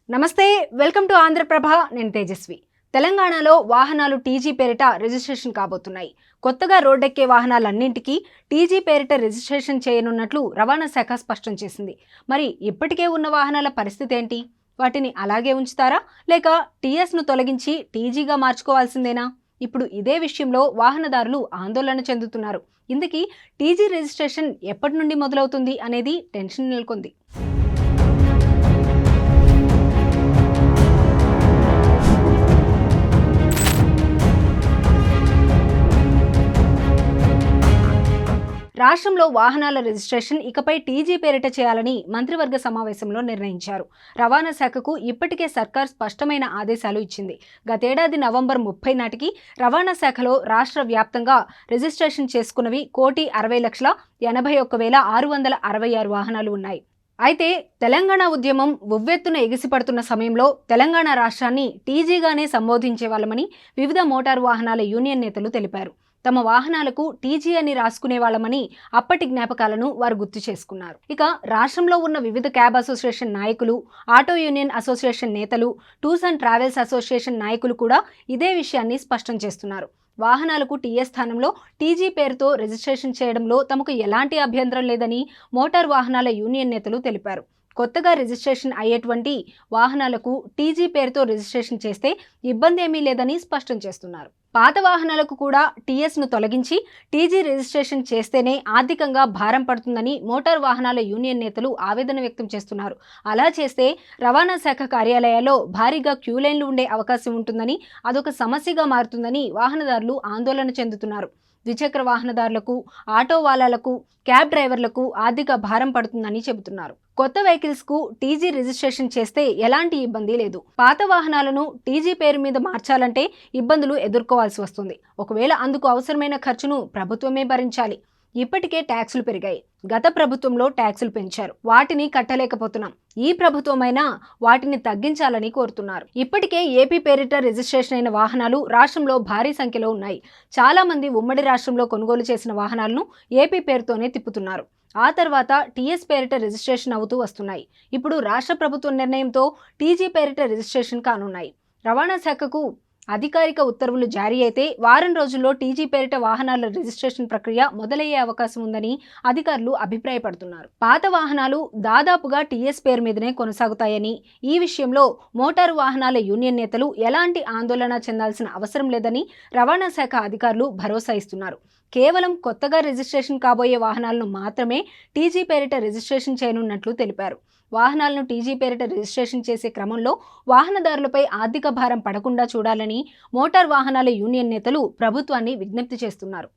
నమస్తే, welcome to Andhraprabha. నేను తేజస్వి. తెలంగాణలో వాహనాలు టీజీ పేరిట రిజిస్ట్రేషన్ కాబోతున్నాయి. కొత్తగా రోడ్డెక్కే వాహనాలన్నింటికీ టీజీ పేరిట రిజిస్ట్రేషన్ చేయనున్నట్లు రవాణా శాఖ స్పష్టం చేసింది. మరి ఇప్పటికే ఉన్న వాహనాల పరిస్థితి ఏంటి? వాటిని అలాగే ఉంచుతారా, లేక టీఎస్ను తొలగించి టీజీగా మార్చుకోవాల్సిందేనా? ఇప్పుడు ఇదే విషయంలో వాహనదారులు ఆందోళన చెందుతున్నారు. ఇందుకీ టీజీ రిజిస్ట్రేషన్ ఎప్పటి నుండి మొదలవుతుంది అనేది టెన్షన్ నెలకొంది. రాష్ట్రంలో వాహనాల రిజిస్ట్రేషన్ ఇకపై టీజీ పేరిట చేయాలని మంత్రివర్గ సమావేశంలో నిర్ణయించారు. రవాణా శాఖకు ఇప్పటికే సర్కార్ స్పష్టమైన ఆదేశాలు ఇచ్చింది. గతేడాది నవంబర్ 30 నాటికి రవాణా శాఖలో రాష్ట్ర వ్యాప్తంగా రిజిస్ట్రేషన్ చేసుకున్నవి 1,60,81,666 వాహనాలు ఉన్నాయి. అయితే తెలంగాణ ఉద్యమం ఉవ్వెత్తున ఎగిసిపడుతున్న సమయంలో తెలంగాణ రాష్ట్రాన్ని టీజీగానే సంబోధించే వాళ్ళమని వివిధ మోటారు వాహనాల యూనియన్ నేతలు తెలిపారు. తమ వాహనాలకు టీజీ అని రాసుకునే వాళ్ళమని అప్పటి జ్ఞాపకాలను వారు గుర్తు చేసుకున్నారు. ఇక రాష్ట్రంలో ఉన్న వివిధ క్యాబ్ అసోసియేషన్ నాయకులు, ఆటో యూనియన్ అసోసియేషన్ నేతలు, టూర్స్ అండ్ ట్రావెల్స్ అసోసియేషన్ నాయకులు కూడా ఇదే విషయాన్ని స్పష్టం చేస్తున్నారు. వాహనాలకు టీఎస్ స్థానంలో టీజీ పేరుతో రిజిస్ట్రేషన్ చేయడంలో తమకు ఎలాంటి అభ్యంతరం లేదని మోటార్ వాహనాల యూనియన్ నేతలు తెలిపారు. కొత్తగా రిజిస్ట్రేషన్ అయ్యేటువంటి వాహనాలకు టీజీ పేరుతో రిజిస్ట్రేషన్ చేస్తే ఇబ్బంది ఏమీ లేదని స్పష్టం చేస్తున్నారు. పాత వాహనాలకు కూడా టీఎస్ను తొలగించి టీజీ రిజిస్ట్రేషన్ చేస్తేనే ఆర్థికంగా భారం పడుతుందని మోటార్ వాహనాల యూనియన్ నేతలు ఆవేదన వ్యక్తం చేస్తున్నారు. అలా చేస్తే రవాణా శాఖ కార్యాలయాల్లో భారీగా క్యూలైన్లు ఉండే అవకాశం ఉంటుందని, అదొక సమస్యగా మారుతుందని వాహనదారులు ఆందోళన చెందుతున్నారు. ద్విచక్ర వాహనదారులకు, ఆటో వాలాలకు, క్యాబ్ డ్రైవర్లకు ఆర్థిక భారం పడుతుందని చెబుతున్నారు. కొత్త వెహికల్స్కు టీజీ రిజిస్ట్రేషన్ చేస్తే ఎలాంటి ఇబ్బంది లేదు. పాత వాహనాలను టీజీ పేరు మీద మార్చాలంటే ఇబ్బందులు ఎదుర్కోవాల్సి వస్తుంది. ఒకవేళ అందుకు అవసరమైన ఖర్చును ప్రభుత్వమే భరించాలి. ఇప్పటికే ట్యాక్సులు పెరిగాయి. గత ప్రభుత్వంలో ట్యాక్సులు పెంచారు. వాటిని కట్టలేకపోతున్నాం. ఈ ప్రభుత్వమైనా వాటిని తగ్గించాలని కోరుతున్నారు. ఇప్పటికే ఏపీ పేరిట రిజిస్ట్రేషన్ అయిన వాహనాలు రాష్ట్రంలో భారీ సంఖ్యలో ఉన్నాయి. చాలా మంది ఉమ్మడి రాష్ట్రంలో కొనుగోలు చేసిన వాహనాలను ఏపీ పేరుతోనే తిప్పుతున్నారు. ఆ తర్వాత టీఎస్ పేరిట రిజిస్ట్రేషన్ అవుతూ వస్తున్నాయి. ఇప్పుడు రాష్ట్ర ప్రభుత్వం నిర్ణయంతో టీజీ పేరిట రిజిస్ట్రేషన్ కానున్నాయి. రవాణా శాఖకు అధికారిక ఉత్తర్వులు జారీ అయితే వారం రోజుల్లో టీజీ పేరిట వాహనాల రిజిస్ట్రేషన్ ప్రక్రియ మొదలయ్యే అవకాశం ఉందని అధికారులు అభిప్రాయపడుతున్నారు. పాత వాహనాలు దాదాపుగా టీఎస్ పేరు మీదనే కొనసాగుతాయని, ఈ విషయంలో మోటారు వాహనాల యూనియన్ నేతలు ఎలాంటి ఆందోళన చెందాల్సిన అవసరం లేదని రవాణా శాఖ అధికారులు భరోసా ఇస్తున్నారు. కేవలం కొత్తగా రిజిస్ట్రేషన్ కాబోయే వాహనాలను మాత్రమే టీజీ పేరిట రిజిస్ట్రేషన్ చేయనున్నట్లు తెలిపారు. వాహనాలను టీజీ పేరిట రిజిస్ట్రేషన్ చేసే క్రమంలో వాహనదారులపై ఆర్థిక భారం పడకుండా చూడాలని మోటార్ వాహనాల యూనియన్ నేతలు ప్రభుత్వాన్ని విజ్ఞప్తి చేస్తున్నారు.